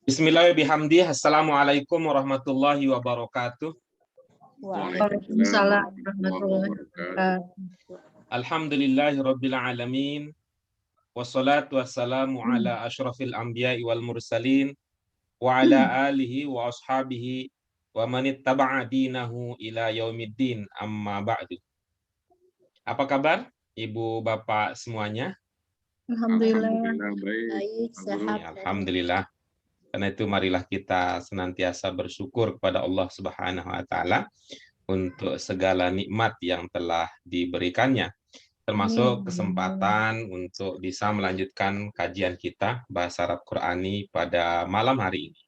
Bismillahirrahmanirrahim. Assalamualaikum warahmatullahi wabarakatuh. Waalaikumsalam warahmatullahi wabarakatuh. Alhamdulillahirabbil alamin. Wassalatu wassalamu ala asyrafil anbiya'i wal mursalin wa ala alihi wa ashabihi wa man ittaba'a dinahu ila yaumiddin, amma ba'du. Apa kabar Ibu Bapak semuanya? Alhamdulillah baik, sehat. Alhamdulillah. Karena itu marilah kita senantiasa bersyukur kepada Allah Subhanahu wa taala untuk segala nikmat yang telah diberikannya, termasuk kesempatan untuk bisa melanjutkan kajian kita bahasa Arab Qurani pada malam hari ini.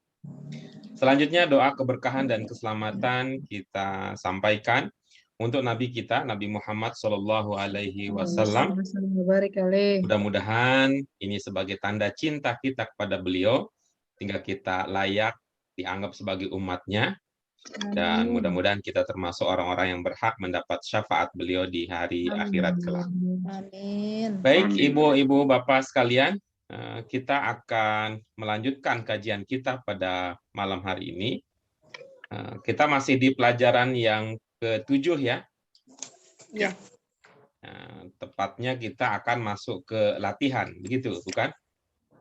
Selanjutnya doa keberkahan dan keselamatan kita sampaikan untuk Nabi kita, Nabi Muhammad Shallallahu Alaihi Wasallam. Mudah-mudahan ini sebagai tanda cinta kita kepada beliau, sehingga kita layak dianggap sebagai umatnya, dan mudah-mudahan kita termasuk orang-orang yang berhak mendapat syafaat beliau di hari akhirat kelak. Amin. Baik, ibu-ibu, bapak sekalian, kita akan melanjutkan kajian kita pada malam hari ini. Kita masih di pelajaran yang ke-7 ya. Ya. Tepatnya kita akan masuk ke latihan, begitu, bukan?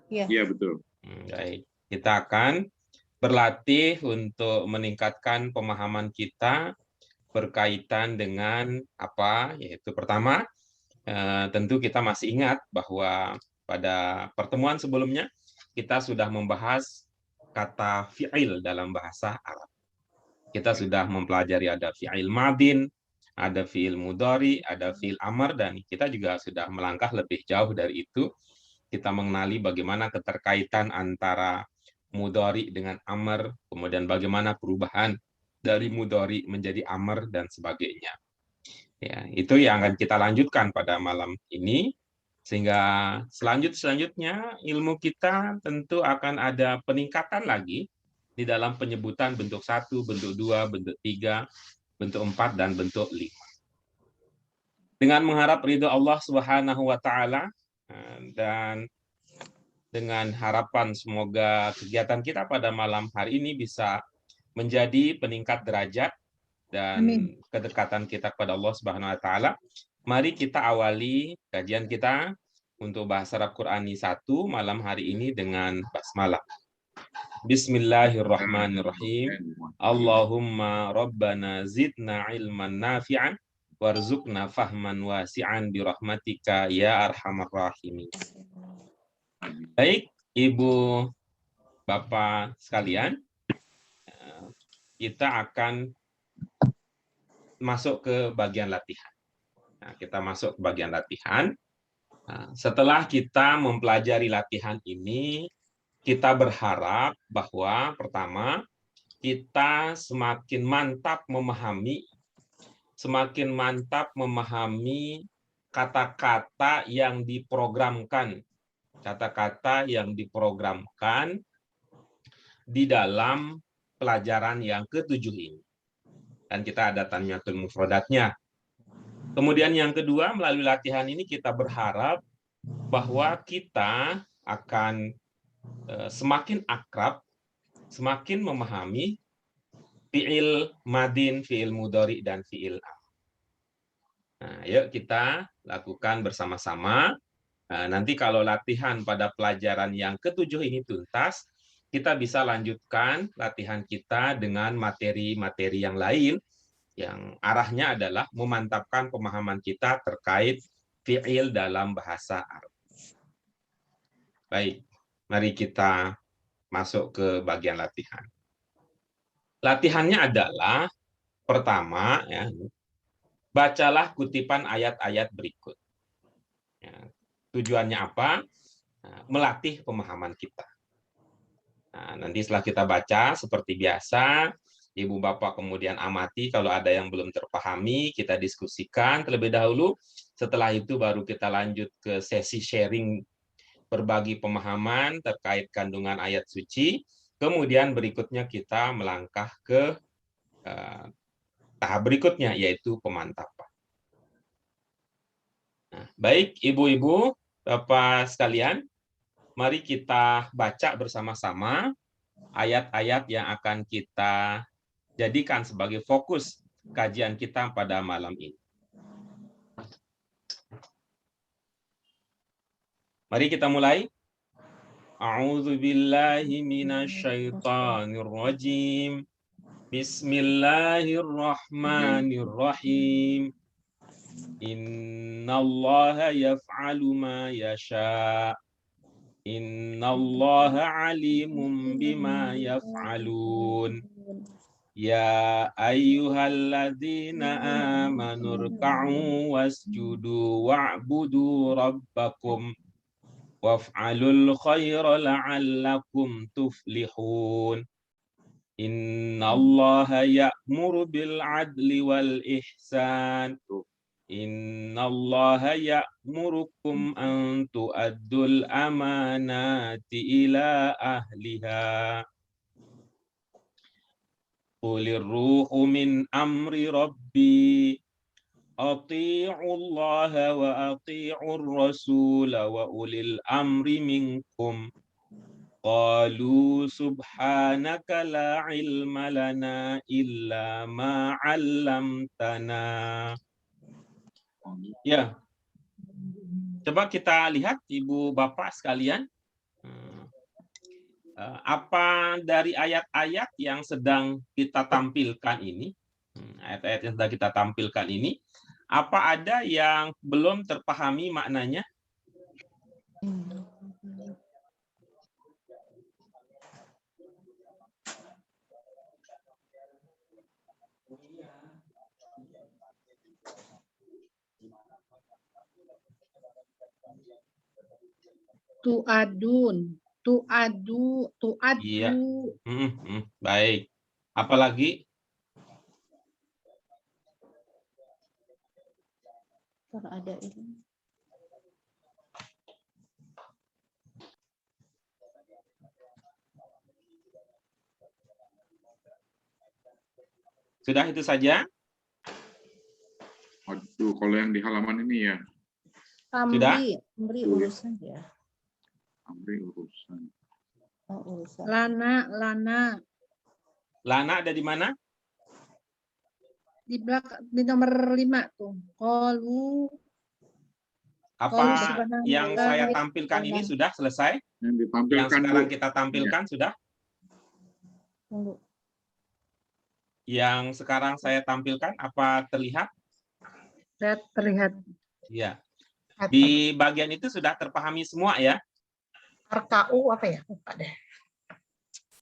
Iya. Iya, betul. Baik, kita akan berlatih untuk meningkatkan pemahaman kita berkaitan dengan apa? Yaitu pertama, tentu kita masih ingat bahwa pada pertemuan sebelumnya kita sudah membahas kata fi'il dalam bahasa Arab. Kita sudah mempelajari ada fi'il madin, ada fi'il mudhari, ada fi'il amr, dan kita juga sudah melangkah lebih jauh dari itu. Kita mengenali bagaimana keterkaitan antara mudhari dengan amr, kemudian bagaimana perubahan dari mudhari menjadi amr dan sebagainya. Ya, itu yang akan kita lanjutkan pada malam ini, sehingga selanjutnya ilmu kita tentu akan ada peningkatan lagi di dalam penyebutan bentuk 1, bentuk 2, bentuk 3, bentuk 4, dan bentuk 5. Dengan mengharap ridho Allah Subhanahu wa taala dan dengan harapan semoga kegiatan kita pada malam hari ini bisa menjadi peningkat derajat dan kedekatan kita kepada Allah Subhanahu wa taala. Mari kita awali kajian kita untuk bahasa Arab Qurani 1 malam hari ini dengan basmalah. Bismillahirrahmanirrahim. Allahumma rabbana zidna ilman nafi'an warzuqna fahman wasi'an birahmatika ya arhamar rahimin. Baik, Ibu Bapak sekalian, kita akan masuk ke bagian latihan. Nah, kita masuk ke bagian latihan. Nah, setelah kita mempelajari latihan ini, kita berharap bahwa pertama, kita semakin mantap memahami kata-kata yang diprogramkan. Kata-kata yang diprogramkan di dalam pelajaran yang ke-7 ini. Dan kita ada tanyatul mufradatnya. Kemudian yang kedua, melalui latihan ini kita berharap bahwa kita akan semakin akrab, semakin memahami fi'il madin, fi'il mudhari, dan fi'il amr. Nah, yuk kita lakukan bersama-sama. Nah, nanti kalau latihan pada pelajaran yang ke-7 ini tuntas, kita bisa lanjutkan latihan kita dengan materi-materi yang lain, yang arahnya adalah memantapkan pemahaman kita terkait fi'il dalam bahasa Arab. Baik, mari kita masuk ke bagian latihan. Latihannya adalah, pertama, ya, bacalah kutipan ayat-ayat berikut. Ya, tujuannya apa? Nah, melatih pemahaman kita. Nah, nanti setelah kita baca, seperti biasa, Ibu Bapak kemudian amati kalau ada yang belum terpahami, kita diskusikan terlebih dahulu. Setelah itu baru kita lanjut ke sesi sharing berbagi pemahaman terkait kandungan ayat suci. Kemudian berikutnya kita melangkah ke tahap berikutnya, yaitu pemantapan. Nah, baik, Ibu-ibu, Bapak sekalian, mari kita baca bersama-sama ayat-ayat yang akan kita jadikan sebagai fokus kajian kita pada malam ini. Mari kita mulai. A'udzu billahi minasyaitonir rajim. Bismillahirrahmanirrahim. Innallaha yaf'alu ma yasha. Innallaha alimun bima yaf'alun. Ya ayyuhalladzina amanu ruk'u wasjudu wa'budu rabbakum waf'alul khaira la'allakum tuflihun. Innallaha ya'muru bil 'adli wal ihsan. Innallaha ya'murukum an tu'addul amanati ila ahliha. Qulir ruhu min amri rabbi. Ati'ullaha wa ati'ur rasula wa ulil amri minkum. Qalu subhanaka la ilma lana illa ma 'allamtana. Ya. Coba kita lihat Ibu Bapak sekalian. Apa dari ayat-ayat yang sedang kita tampilkan ini, ayat-ayat yang sedang kita tampilkan ini, apa ada yang belum terpahami maknanya? Tu'adun. Tu'adu. Iya. Baik. Apalagi? Ada ini. Sudah itu saja? Waduh, kalau yang di halaman ini ya. Amri urusan ya. Amri urusan. Oh, urusan. Lana. Lana ada di mana? Di belakang, di nomor 5 tuh. Qalu. Apa Subhanallah. yang saya tampilkan ini sudah selesai? Yang ditampilkan Yang sekarang Bu. kita tampilkan sudah? Tunggu. Yang sekarang saya tampilkan apa terlihat? Terlihat. Ya. Di bagian itu sudah terpahami semua ya? RKU apa ya? Lupa deh.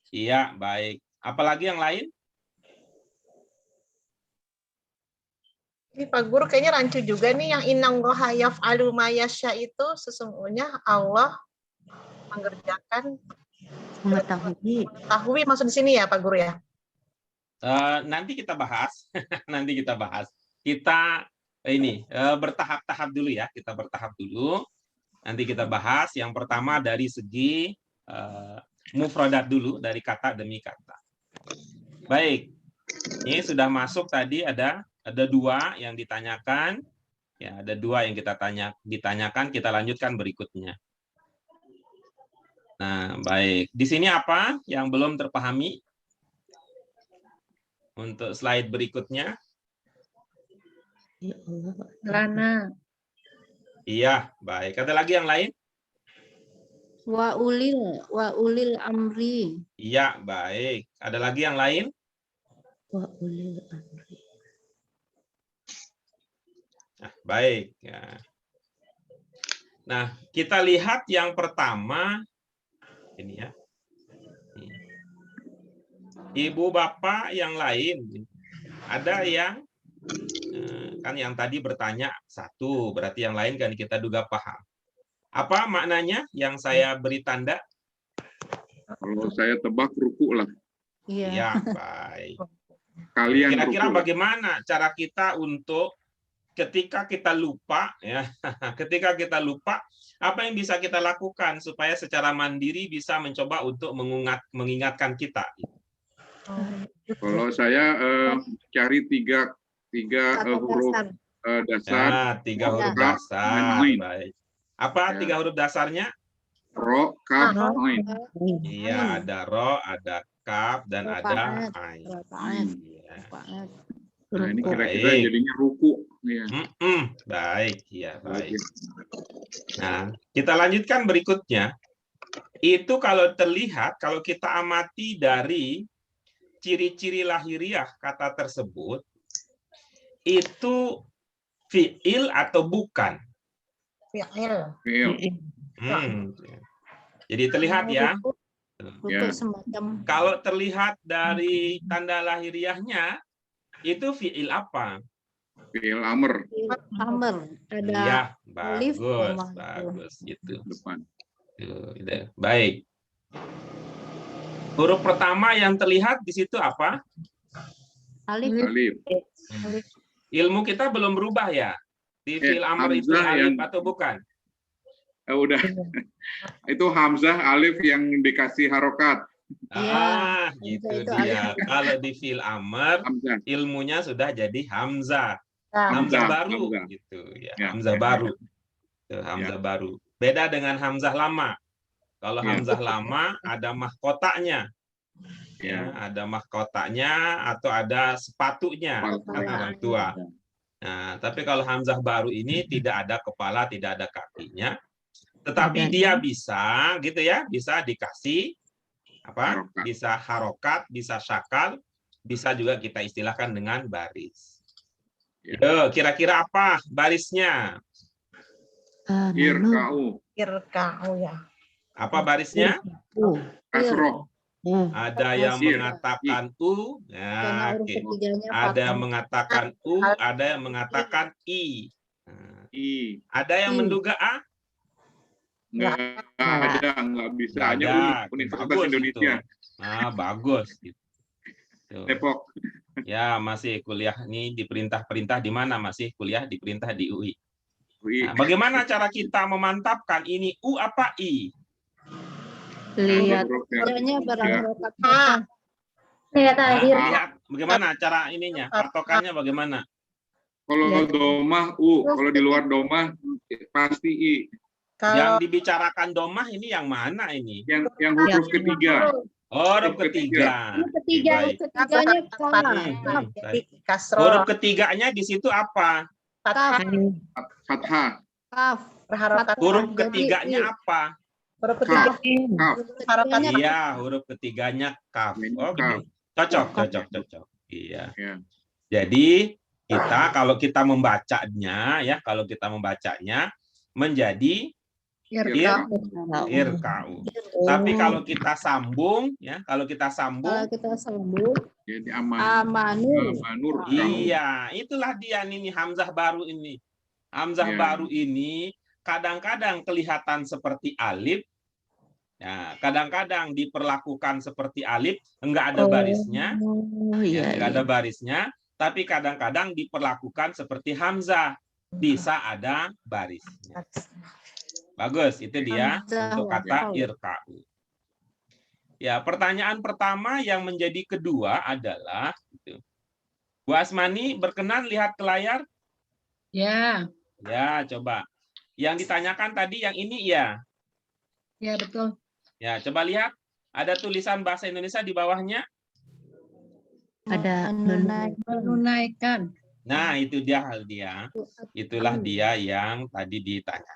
Iya, baik. Apalagi yang lain? Ini Pak Guru kayaknya rancu juga nih yang innallaha yaf'alu ma yasha itu sesungguhnya Allah mengerjakan mengetahui maksud di sini ya Pak Guru ya. Nanti kita bahas. Nanti kita bahas. Kita ini bertahap-tahap dulu ya. Kita bertahap dulu. Nanti kita bahas. Yang pertama dari segi mufradat dulu, dari kata demi kata. Baik. Ini sudah masuk tadi ada 2 yang ditanyakan. Ya, ada 2 yang ditanyakan. Kita lanjutkan berikutnya. Nah, baik. Di sini apa yang belum terpahami? Untuk slide berikutnya. Lana. Iya, baik. Ada lagi yang lain? Wa ulil amri. Iya, baik. Ada lagi yang lain? Wa ulil amri. Nah, baik. Ya. Nah, kita lihat yang pertama. Ini ya. Ibu bapak yang lain. Ada yang kan yang tadi bertanya 1, berarti yang lain kan kita duga paham. Apa maknanya yang saya beri tanda? Kalau saya tebak ruku lah. Iya. Ya, baik. Kalian Kira-kira ruku. bagaimana cara kita untuk ketika kita lupa ya, ketika kita lupa apa yang bisa kita lakukan supaya secara mandiri bisa mencoba untuk mengingatkan kita? Kalau saya cari tiga huruf dasar. Nah, 3 huruf Ra, dasar. dan Ain. Baik. Apa Ya. 3 huruf dasarnya? Ro, kaf, ain. Iya, ada ro, ada kaf, dan ada Rokaat. ain. Rokaat. Iya. Rokaat. Nah, ini Ruku. kira-kira Baik. jadinya ruku. Ya. Baik, ya baik. Oke. Nah, kita lanjutkan berikutnya. Itu kalau terlihat, kalau kita amati dari ciri-ciri lahiriah kata tersebut, itu fi'il atau bukan? Fi'il. Fi'il. Jadi terlihat ya, Ruku Ya. semacam kalau terlihat dari tanda lahiriahnya, itu fi'il apa? Fi'il amr amr. Ada Iya, alif, bagus, koma, bagus gitu. depan. Tuh, gitu. Baik. Huruf pertama yang terlihat di situ apa? alif. Alif. Ilmu kita belum berubah ya? Di fi'il amr itu Hamzah alif yang- atau bukan? Udah. Itu hamzah alif yang dikasih harokat. Iya, Gitu itu dia. Kalau di fi'il amr, Hamzah. ilmunya sudah jadi hamzah. Nah, Hamzah Hamzah, baru hamzah. gitu ya. Ya, Hamzah ya, baru. Tuh, hamzah baru. Beda dengan hamzah lama. Kalau Ya. hamzah lama ada mahkotanya. Ya, Ya. ada mahkotanya atau ada sepatunya Kepala. orang tua. Nah, tapi kalau hamzah baru ini tidak ada kepala, tidak ada kakinya. Tetapi Badannya. dia bisa gitu ya, bisa dikasih apa? Harokat. Bisa harokat, bisa syakal, bisa juga kita istilahkan dengan baris. Ya. Yo, kira-kira apa barisnya? Irka'u. irka'u ya. Apa barisnya? Kasroh. Ada yang Ir. mengatakan u, Karena ya, huruf oke. ketiganya Ada yang fathah. mengatakan u, ada yang mengatakan i. Nah, I. ada yang I. menduga a? Nggak ada, nggak bisa. Nggak Hanya ada. Universitas Bagus Indonesia. itu. Nah, bagus. Gitu. Tuh. Depok. Ya, masih kuliah ini diperintah-perintah di mana? Masih kuliah diperintah di UI. UI. Nah, bagaimana cara kita memantapkan ini u apa i? Lihat Hurufnya. tidaknya barang Ya. harokat Ah. fathah. Nah, lihat bagaimana cara ininya? Patokannya bagaimana? Kalau Ya. domah U, kalau di luar domah pasti I. Kalau Yang dibicarakan domah ini yang mana ini? Yang huruf Ya. ketiga. Oh, huruf ketiga. Ketiga, Baik. ketiganya Hmm, jadi baik. kasroh, Huruf ketiganya di situ apa? fathah, Fathah. kaf. berharokat. Huruf Jadi, ketiganya apa? Huruf ketiga, Kaf. harokat. Iya, huruf ketiganya kaf. Oh, Kaf. begitu. Cocok. Iya. Ya. Jadi kita kalau kita membacanya ya, kalau kita membacanya menjadi Irka'u. irka'u. Tapi kalau kita sambung ya, kalau kita kalau sambung kita sambung Jadi aman. amanur. Amanur. iya, itulah dia ini hamzah baru ini. Hamzah Ya. baru ini kadang-kadang kelihatan seperti alif. Ya, kadang-kadang diperlakukan seperti alif, enggak ada barisnya, Oh ya, iya. enggak ada barisnya, tapi kadang-kadang diperlakukan seperti hamzah, bisa ada barisnya. Bagus, itu dia Hamzah untuk kata wasal. irka'u. Ya, pertanyaan pertama yang menjadi kedua adalah gitu. Bu Asmani berkenan lihat ke layar? Ya, Ya, coba. Yang ditanyakan tadi yang ini ya. ya betul. Ya, coba lihat. Ada tulisan bahasa Indonesia di bawahnya. Ada Menunaikan. Nah, itu dia hal dia. Itulah dia yang tadi ditanya.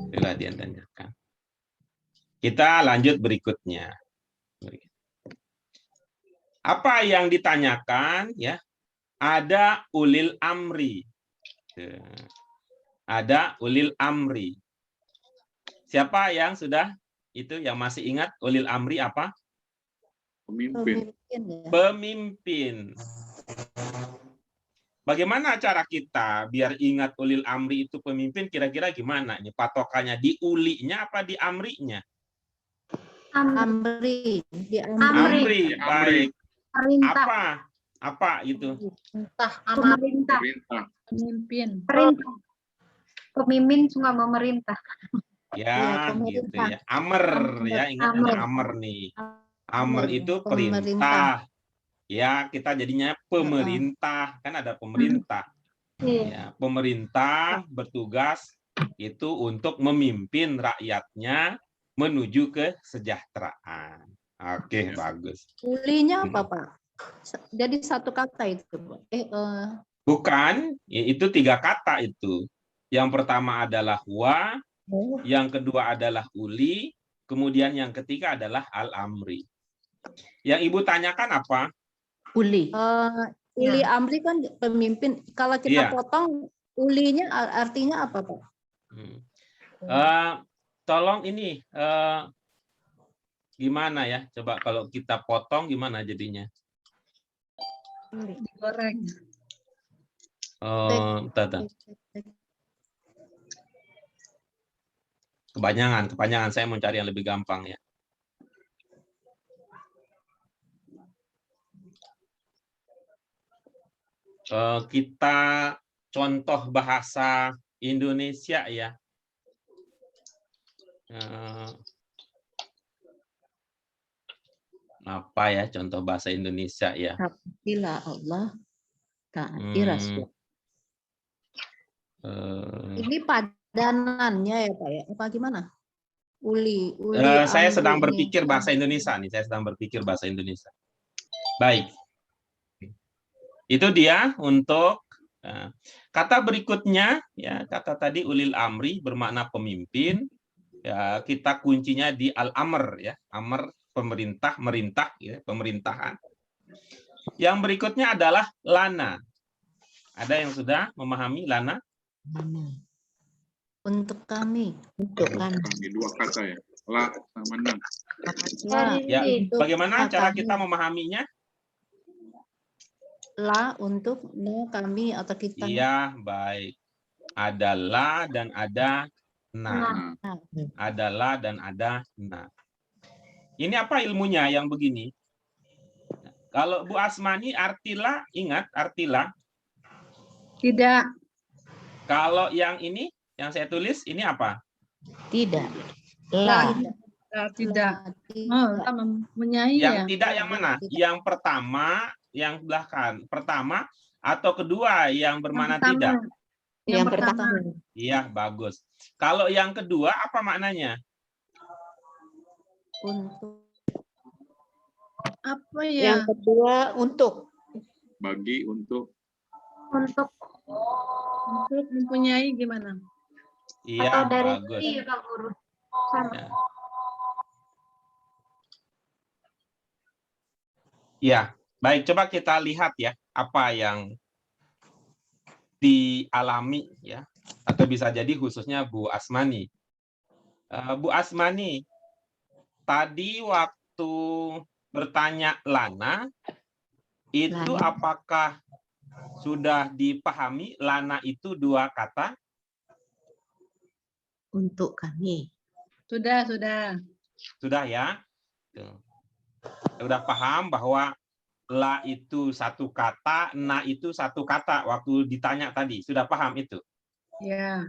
Itulah dia yang tanyakan. Kita lanjut berikutnya. Apa yang ditanyakan ya? Ada ulil amri. Ada ulil amri. Siapa yang sudah itu yang masih ingat ulil amri apa? Pemimpin. ya. Pemimpin. Bagaimana cara kita biar ingat ulil amri itu pemimpin? Kira-kira gimana? Ini patokannya di ulinya apa di amrinya? Amri. Di Amri. Baik. Perintah. Apa itu? Tah, aman. Pemerintah. Perintah. Pemimpin. Perintah. Pemimpin cuma memerintah. Ya, Iya, gitu pemerintah. ya. Amr ya, ingat Amr. ada amr nih. Amr itu Pemerintah. perintah. Ya, kita jadinya pemerintah. Kan ada pemerintah. Iya. Ya, pemerintah bertugas itu untuk memimpin rakyatnya menuju kesejahteraan. Oke, bagus. Ulinya apa, Pak? Jadi satu kata itu, Pak. Bukan, itu 3 kata itu. Yang pertama adalah wa, yang kedua adalah uli, kemudian yang ketiga adalah al-amri. Yang Ibu tanyakan apa? Uli. Uli amri kan pemimpin. Kalau kita Iya. potong, ulinya artinya apa, Pak? Tolong ini gimana ya? Coba kalau kita potong gimana jadinya? Digoreng. Kepanjangan. Saya mau cari yang lebih gampang ya. Kita contoh bahasa Indonesia ya. Apa ya contoh bahasa Indonesia ya? Taatilah Allah, taati Rasul. Ini padanannya ya, Pak ya? Apa gimana? Uli. Saya amri, sedang berpikir bahasa Indonesia nih. Saya sedang berpikir bahasa Indonesia. Baik. Itu dia untuk kata berikutnya ya, kata tadi ulil amri bermakna pemimpin. Ya, kita kuncinya di al-amr ya. Amr pemerintah, merintah ya, pemerintahan. Yang berikutnya adalah lana. Ada yang sudah memahami lana? Untuk kami. Untuk kami. 2 kata ya. La sama na. Ya, bagaimana cara kita memahaminya? La untuk kami atau kita. Iya, baik. Ada la dan ada na. Ada la dan ada na. Ini apa ilmunya yang begini? Kalau Bu Asmani artilah, ingat artilah. Tidak. Kalau yang ini, yang saya tulis, ini apa? Tidak. La. La. Tidak. Oh, mempunyai Yang ya. tidak yang mana? Yang pertama, yang belakang. Pertama atau kedua yang bermakna tidak? Yang pertama. Iya, bagus. Kalau yang kedua, apa maknanya? Untuk. Apa ya? Yang kedua untuk. Bagi, untuk. Untuk Mempunyai gimana? Iya, atau dari bagus. Pak Guru. Sama. Ya. Ya, baik. Coba kita lihat ya, apa yang dialami ya, atau bisa jadi khususnya Bu Asmani. Bu Asmani, tadi waktu bertanya lana, itu apakah sudah dipahami lana itu 2 kata? Untuk kami. Sudah. Sudah ya? Sudah paham bahwa la itu 1 kata, na itu 1 kata waktu ditanya tadi. Sudah paham itu? Ya.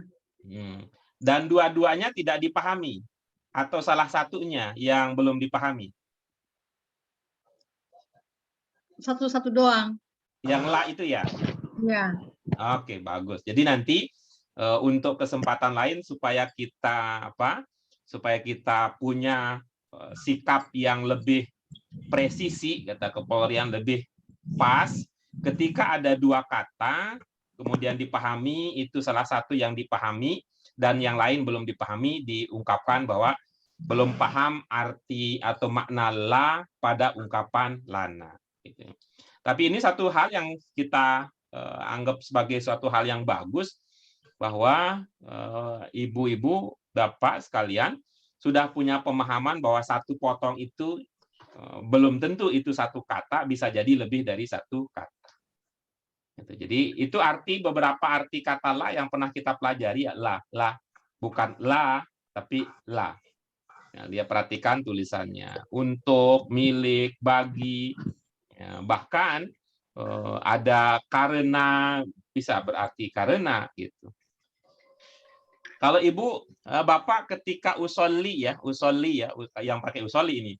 Dan dua-duanya tidak dipahami? Atau salah satunya yang belum dipahami? Satu-satu doang. Yang la itu ya? Ya. Oke, bagus. Jadi nanti untuk kesempatan lain supaya kita supaya kita punya sikap yang lebih presisi, kata kepolisian lebih pas, ketika ada 2 kata kemudian dipahami, itu salah satu yang dipahami dan yang lain belum dipahami, diungkapkan bahwa belum paham arti atau makna la pada ungkapan lana. Tapi ini satu hal yang kita anggap sebagai suatu hal yang bagus, bahwa ibu-ibu, bapak sekalian sudah punya pemahaman bahwa 1 potong itu belum tentu itu 1 kata, bisa jadi lebih dari 1 kata. Jadi itu arti, beberapa arti kata la yang pernah kita pelajari ya, la, bukan la, tapi la. Ya, dia perhatikan tulisannya, untuk, milik, bagi, ya, bahkan ada karena, bisa berarti karena gitu. Kalau ibu, bapak ketika usolli ya, yang pakai usolli ini,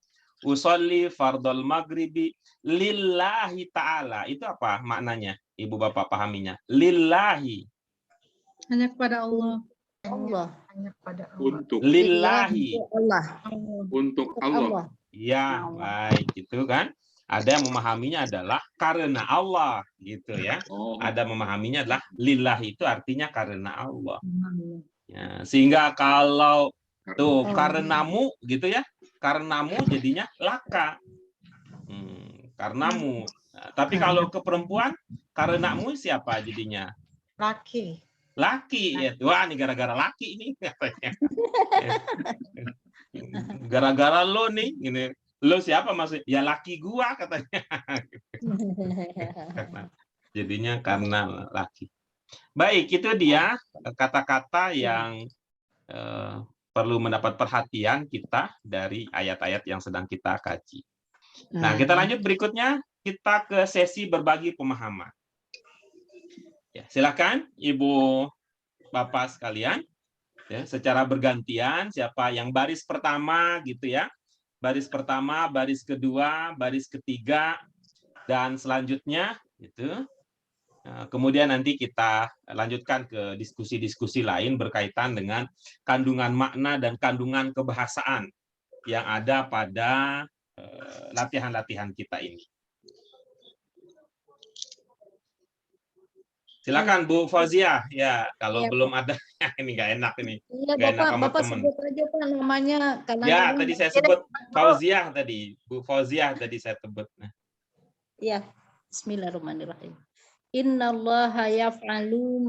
usolli fardhol maghribi lillahi ta'ala, itu apa maknanya? Ibu bapak pahaminya? Lillahi. Hanya kepada Allah. Allah. hanya pada Allah. Untuk Lillahi. Untuk Allah. untuk Untuk Allah. Allah. Ya, baik, gitu kan. Ada yang memahaminya adalah karena Allah, gitu ya. Oh, Ada memahaminya adalah lillahi, itu artinya karena Allah. Ya, sehingga kalau tuh karenamu gitu ya, karenamu jadinya laka. Karenamu. Nah, tapi kalau ke perempuan, karenamu siapa jadinya? Laki. Laki. Ya, wah, ini gara-gara laki ini katanya. Gara-gara lo nih, ini. Lo siapa maksudnya? Ya laki gua katanya. Jadinya karena laki. Baik, itu dia kata-kata yang perlu mendapat perhatian kita dari ayat-ayat yang sedang kita kaji. Nah, kita lanjut berikutnya, kita ke sesi berbagi pemahaman. Ya, silakan Ibu Bapak sekalian, ya, secara bergantian siapa yang baris pertama gitu ya. Baris pertama, baris kedua, baris ketiga, dan selanjutnya gitu. Kemudian nanti kita lanjutkan ke diskusi-diskusi lain berkaitan dengan kandungan makna dan kandungan kebahasaan yang ada pada latihan-latihan kita ini. Silakan Bu Fauzia, ya kalau Ya, belum ada ini nggak enak ini. Iya, Nggak enak sama Bapak temen. sebut aja Pak namanya. Ya, Kadang-kadang tadi saya sebut Fauzia tadi, Bu Fauzia tadi saya sebut. Nah. ya, bismillahirrahmanirrahim. Innallaha yaf'alu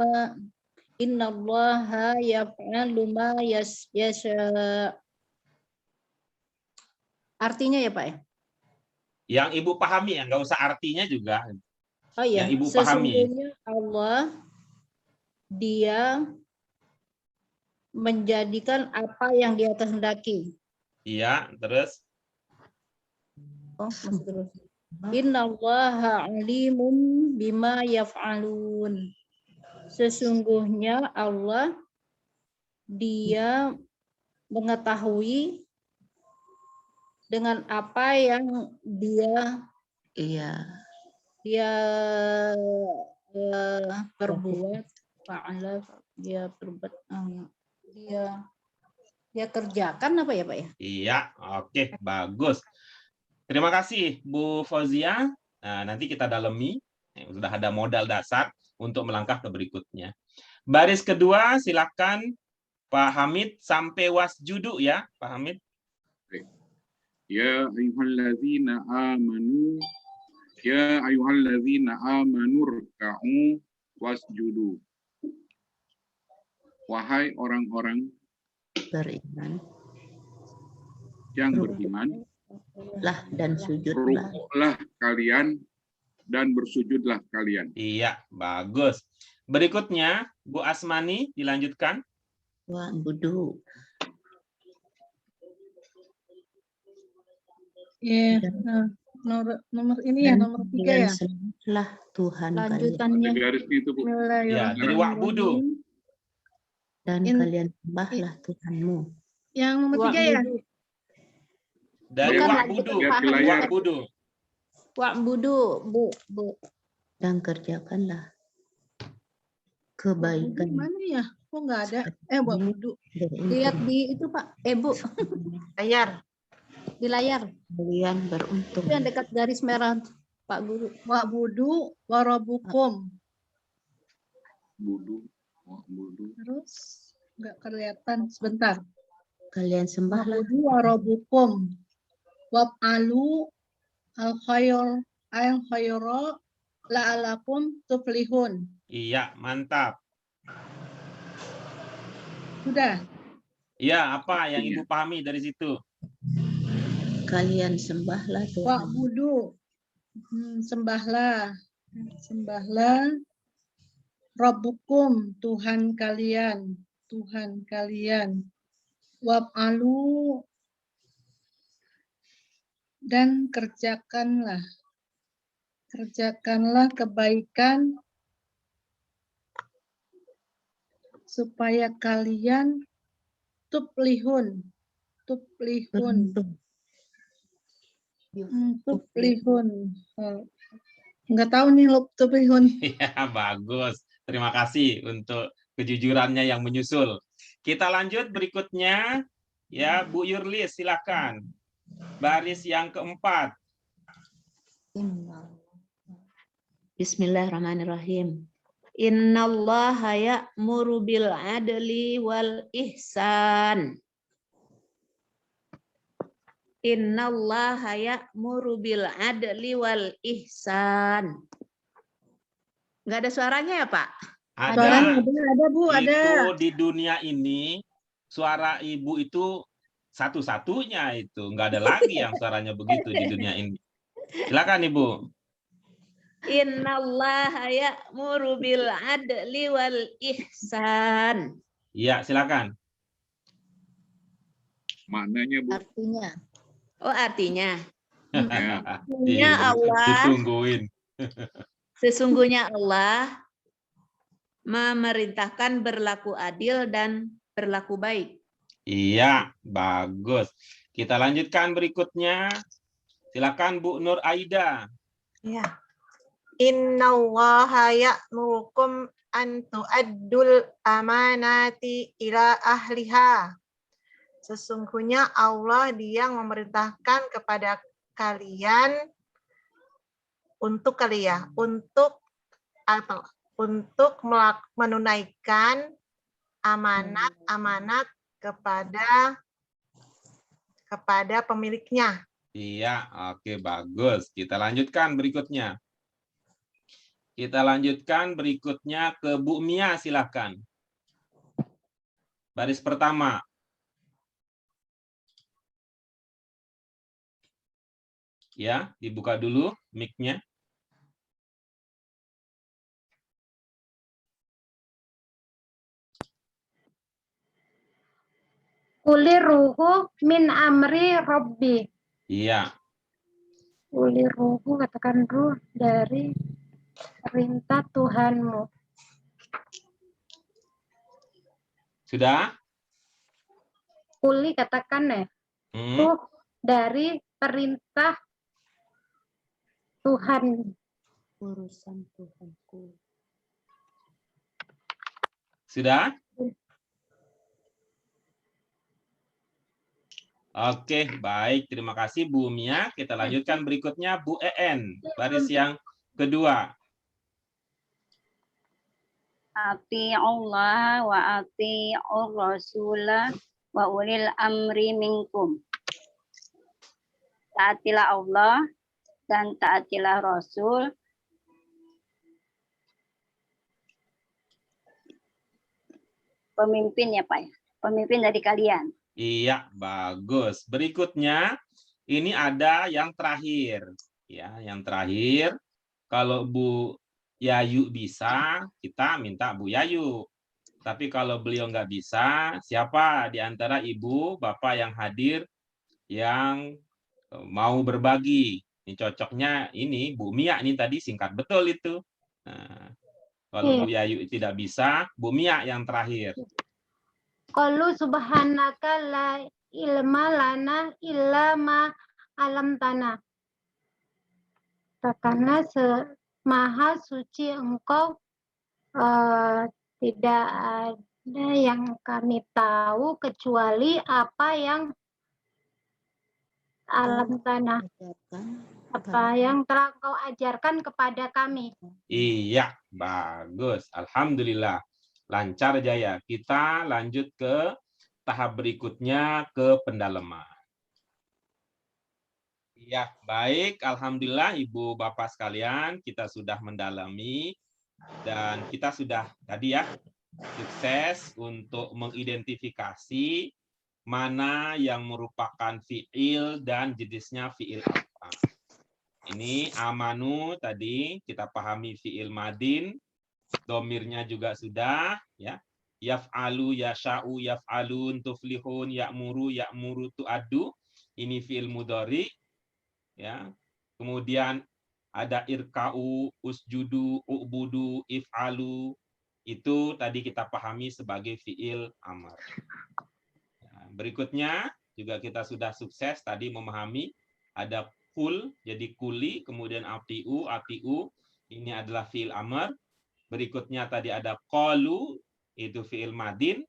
ma yasha. Artinya ya Pak ya? Yang Ibu pahami ya, nggak usah artinya juga. Oh iya, Yang Ibu pahami. sesungguhnya Allah dia menjadikan apa yang dia kehendaki. Iya, terus? Oh, masih terus. Innallaha alimun bima yaf'alun. Sesungguhnya Allah dia mengetahui dengan apa yang dia berbuat, fa'ala, dia berbuat, dia kerjakan apa ya Pak ya? Iya, oke, bagus. Terima kasih Bu Fauzia. Nah, nanti kita dalami, sudah ada modal dasar untuk melangkah ke berikutnya. Baris kedua, silakan Pak Hamid sampai wasjudu ya, Pak Hamid. Ya ayyuhallazina amanu ya ayyuhallazina amanu ruk'u wasjudu. Wahai orang-orang beriman yang beriman, lah dan sujudlah. rukuklah kalian dan bersujudlah kalian. Iya, bagus. Berikutnya, Bu Asmani, dilanjutkan. Wa'budu. Ya, nomor ini ya, nomor 3 ya. Sembahlah Tuhan Lanjutannya. Ada garis itu, Bu. Ya, dari wa'budu. dan kalian sembahlah Tuhanmu. Yang nomor 3 ya. Dari Bukan wa'budu. Lihat di layar. Wa'budu. Wa'budu, Bu. Dan kerjakanlah kebaikan. Mana ya? Kok nggak ada? Wa'budu. Lihat di itu Pak, Bu, Layar. di layar. Kalian beruntung. Itu yang dekat garis merah Pak Guru. Wa'budu warabukum. Wa'budu. Terus nggak kelihatan sebentar. Kalian sembahlah Wa'budu warabukum. Wa'alu al-khayra la'alakum tuflihun. Iya, mantap. Sudah. Iya, apa yang Ibu pahami dari situ? kalian sembahlah Tuhan. Wa'budu. Sembahlah. Sembahlah Rabbukum, Tuhan kalian. Tuhan kalian. Wa'alu dan kerjakanlah kebaikan supaya kalian tuflihun. Nggak tahu nih tuflihun. Ya, bagus. Terima kasih untuk kejujurannya yang menyusul. Kita lanjut berikutnya, ya Bu Yurlis, silakan. Baris yang keempat. Bismillahirrahmanirrahim. Innallaha ya'muru bil adli wal ihsan. Innallaha ya'muru bil adli wal ihsan. Enggak ada suaranya ya, Pak? Suaranya Ada. ada Bu, ada. Itu di dunia ini suara ibu itu satu-satunya itu, nggak ada lagi yang suaranya begitu di dunia ini. Silakan Ibu. Innallaha ya'muru bil adli wal ihsan. Iya, silakan. Maknanya, Bu. Artinya. Oh, artinya Ya. Ya Allah. Ditungguin. sesungguhnya Allah memerintahkan berlaku adil dan berlaku baik. Iya, bagus. Kita lanjutkan berikutnya. Silakan Bu Nur Aida. Ya. Innallaha ya'murukum an tu'addul amanati ila ahliha. Sesungguhnya Allah Dia yang memerintahkan kepada kalian untuk menunaikan amanat-amanat kepada pemiliknya. Iya, oke, bagus. Kita lanjutkan berikutnya. Kita lanjutkan berikutnya ke Bu Mia, silakan. Baris pertama. Ya, dibuka dulu mic-nya. Uli ruhu min amri Rabbi. Iya. Uli ruhu, katakan ruh dari perintah Tuhanmu. Sudah? Uli, katakan ya. Ruh dari perintah Tuhan. Urusan Tuhanku. Sudah? Oke, baik. Terima kasih Bu Mia. Kita lanjutkan berikutnya Bu EN. Baris yang kedua. Ati'ullah wa ati'ur rasulah wa ulil amri minkum. Taatilah Allah dan taatilah Rasul. Pemimpin ya Pak ya. Pemimpin dari kalian. Iya, bagus. Berikutnya, ini ada yang terakhir. Ya, yang terakhir, kalau Bu Yayu bisa, kita minta Bu Yayu. Tapi kalau beliau nggak bisa, siapa di antara Ibu, Bapak yang hadir yang mau berbagi? Ini cocoknya ini Bu Mia ini tadi singkat betul itu. Nah, kalau Bu Yayu tidak bisa, Bu Mia yang terakhir. Qalu subhanaka la ilma lana illa ma alam tanah. Karena maha suci Engkau, tidak ada yang kami tahu kecuali apa yang alam tanah, apa yang telah Engkau ajarkan kepada kami. Iya, bagus. Alhamdulillah. Lancar jaya. Kita lanjut ke tahap berikutnya, ke pendalaman. Ya, baik. Alhamdulillah Ibu Bapak sekalian, kita sudah mendalami dan kita sudah tadi ya sukses untuk mengidentifikasi mana yang merupakan fiil dan jenisnya fiil apa. Ini amanu tadi kita pahami fiil madin, domirnya juga sudah ya. Yaf'alu, yasha'u, yaf'alun, tuflihun, ya'muru, ya'muru, tu'addu. Ini fiil mudhari. Ya. Kemudian ada irka'u, usjudu, u'budu, if'alu. Itu tadi kita pahami sebagai fiil amar. Nah, berikutnya juga kita sudah sukses tadi memahami ada kul, jadi kuli, kemudian atiu, atiu. Ini adalah fiil amar. Berikutnya tadi ada qalu, itu fiil madin,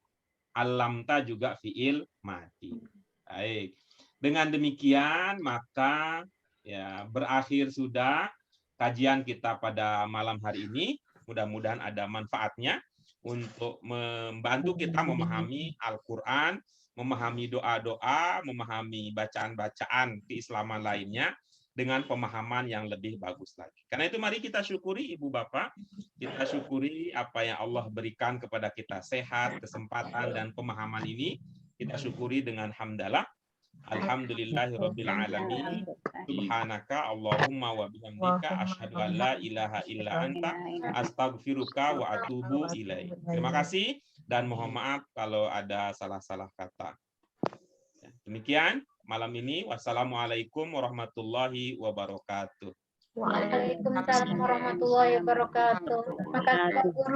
alamta juga fiil madin. Baik. Dengan demikian maka ya berakhir sudah kajian kita pada malam hari ini. Mudah-mudahan ada manfaatnya untuk membantu kita memahami Al-Qur'an, memahami doa-doa, memahami bacaan-bacaan keislaman lainnya dengan pemahaman yang lebih bagus lagi. Karena itu mari kita syukuri Ibu Bapak, kita syukuri apa yang Allah berikan kepada kita, sehat, kesempatan, dan pemahaman ini. Kita syukuri dengan hamdalah. Alhamdulillahirabbil alamin. Subhanaka Allahumma wa bihamdika asyhadu an la ilaha illa anta astaghfiruka wa atubu ilaik. Terima kasih dan mohon maaf kalau ada salah-salah kata. Demikian malam ini. Wassalamualaikum warahmatullahi wabarakatuh. Waalaikumsalam warahmatullahi wabarakatuh. Terima kasih Pak Guru.